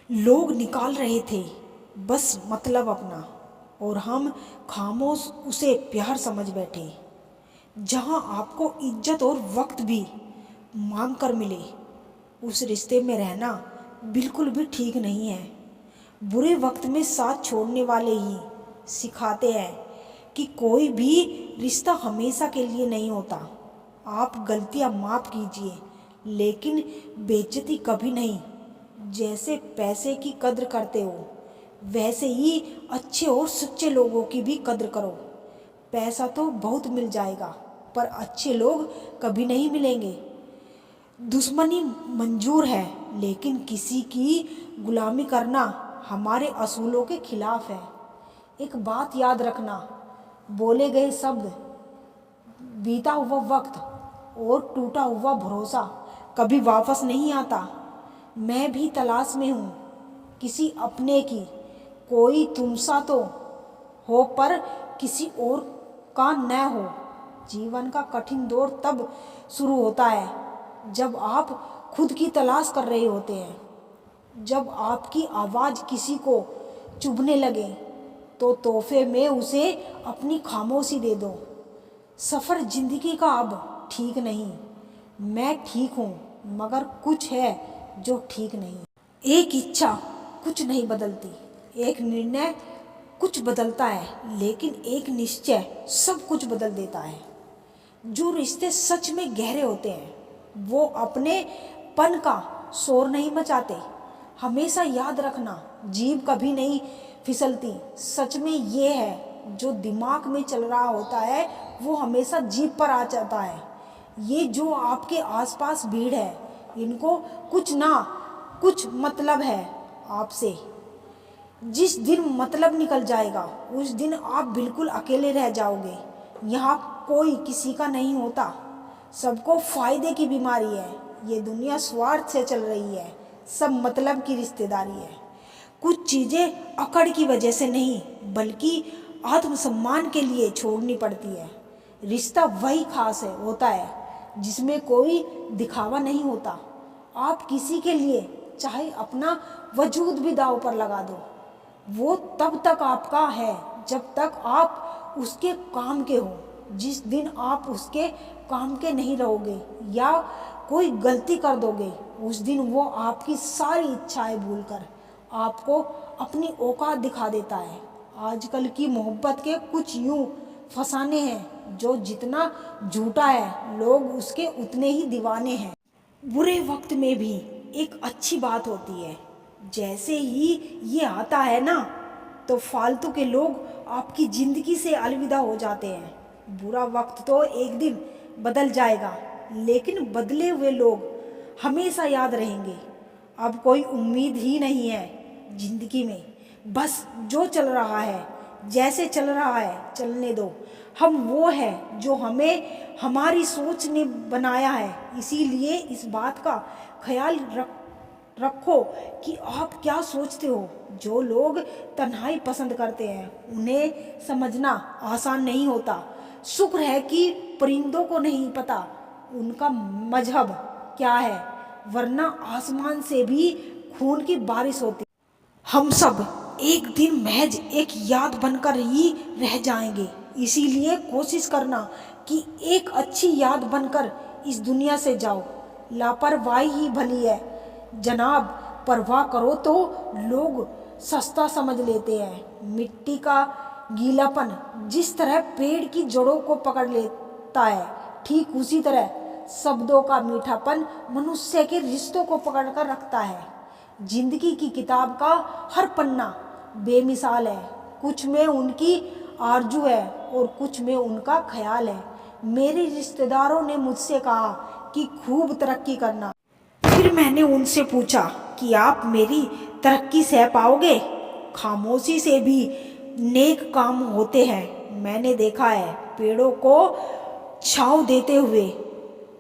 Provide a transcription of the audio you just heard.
लोग निकाल रहे थे बस मतलब अपना, और हम खामोश उसे प्यार समझ बैठे। जहाँ आपको इज्जत और वक्त भी मांग कर मिले, उस रिश्ते में रहना बिल्कुल भी ठीक नहीं है। बुरे वक्त में साथ छोड़ने वाले ही सिखाते हैं कि कोई भी रिश्ता हमेशा के लिए नहीं होता। आप गलतियां माफ़ कीजिए, लेकिन बेइज्जती कभी नहीं। जैसे पैसे की कद्र करते हो, वैसे ही अच्छे और सच्चे लोगों की भी कद्र करो। पैसा तो बहुत मिल जाएगा, पर अच्छे लोग कभी नहीं मिलेंगे। दुश्मनी मंजूर है, लेकिन किसी की गुलामी करना हमारे असूलों के खिलाफ है। एक बात याद रखना, बोले गए शब्द, बीता हुआ वक्त और टूटा हुआ भरोसा कभी वापस नहीं आता। मैं भी तलाश में हूँ किसी अपने की। कोई तुमसा तो हो, पर किसी और का न हो। जीवन का कठिन दौर तब शुरू होता है जब आप खुद की तलाश कर रहे होते हैं। जब आपकी आवाज़ किसी को चुभने लगे, तो तोहफे में उसे अपनी खामोशी दे दो। सफ़र जिंदगी का अब ठीक नहीं। मैं ठीक हूँ, मगर कुछ है जो ठीक नहीं। एक इच्छा कुछ नहीं बदलती, एक निर्णय कुछ बदलता है, लेकिन एक निश्चय सब कुछ बदल देता है। जो रिश्ते सच में गहरे होते हैं, वो अपने पन का शोर नहीं मचाते। हमेशा याद रखना, जीभ कभी नहीं फिसलती। सच में ये है, जो दिमाग में चल रहा होता है वो हमेशा जीभ पर आ जाता है। ये जो आपके आसपास भीड़ है, इनको कुछ ना कुछ मतलब है आपसे। जिस दिन मतलब निकल जाएगा, उस दिन आप बिल्कुल अकेले रह जाओगे। यहाँ कोई किसी का नहीं होता, सबको फायदे की बीमारी है। ये दुनिया स्वार्थ से चल रही है, सब मतलब की रिश्तेदारी है। कुछ चीज़ें अकड़ की वजह से नहीं, बल्कि आत्मसम्मान के लिए छोड़नी पड़ती है। रिश्ता वही खास है होता है जिसमें कोई दिखावा नहीं होता। आप किसी के लिए चाहे अपना वजूद भी दांव पर लगा दो, वो तब तक आपका है जब तक आप उसके काम के हो। जिस दिन आप उसके काम के नहीं रहोगे या कोई गलती कर दोगे, उस दिन वो आपकी सारी इच्छाएं भूलकर आपको अपनी औकात दिखा देता है। आजकल की मोहब्बत के कुछ यूं फसाने हैं, जो जितना झूठा है, लोग उसके उतने ही दीवाने हैं। बुरे वक्त में भी एक अच्छी बात होती है। जैसे ही ये आता है ना, तो फालतू के लोग आपकी ज़िंदगी से अलविदा हो जाते हैं। बुरा वक्त तो एक दिन बदल जाएगा, लेकिन बदले हुए लोग हमेशा याद रहेंगे। अब कोई उम्मीद ही नहीं है ज़िंदगी में, बस जो चल रहा है, जैसे चल रहा है चलने दो। हम वो है जो हमें हमारी सोच ने बनाया है। इसीलिए इस बात का ख्याल रखो कि आप क्या सोचते हो। जो लोग तन्हाई पसंद करते हैं, उन्हें समझना आसान नहीं होता। शुक्र है कि परिंदों को नहीं पता उनका मजहब क्या है, वरना आसमान से भी खून की बारिश होती। हम सब एक दिन महज एक याद बनकर ही रह जाएंगे। इसीलिए कोशिश करना कि एक अच्छी याद बनकर इस दुनिया से जाओ। लापरवाही ही भली है जनाब, परवाह करो तो लोग सस्ता समझ लेते हैं। मिट्टी का गीलापन जिस तरह पेड़ की जड़ों को पकड़ लेता है, ठीक उसी तरह शब्दों का मीठापन मनुष्य के रिश्तों को पकड़ कर रखता है। जिंदगी की किताब का हर पन्ना बेमिसाल है। कुछ में उनकी आरजू है और कुछ में उनका ख्याल है। मेरे रिश्तेदारों ने मुझसे कहा कि खूब तरक्की करना। फिर मैंने उनसे पूछा कि आप मेरी तरक्की सह पाओगे? खामोशी से भी नेक काम होते हैं। मैंने देखा है पेड़ों को छांव देते हुए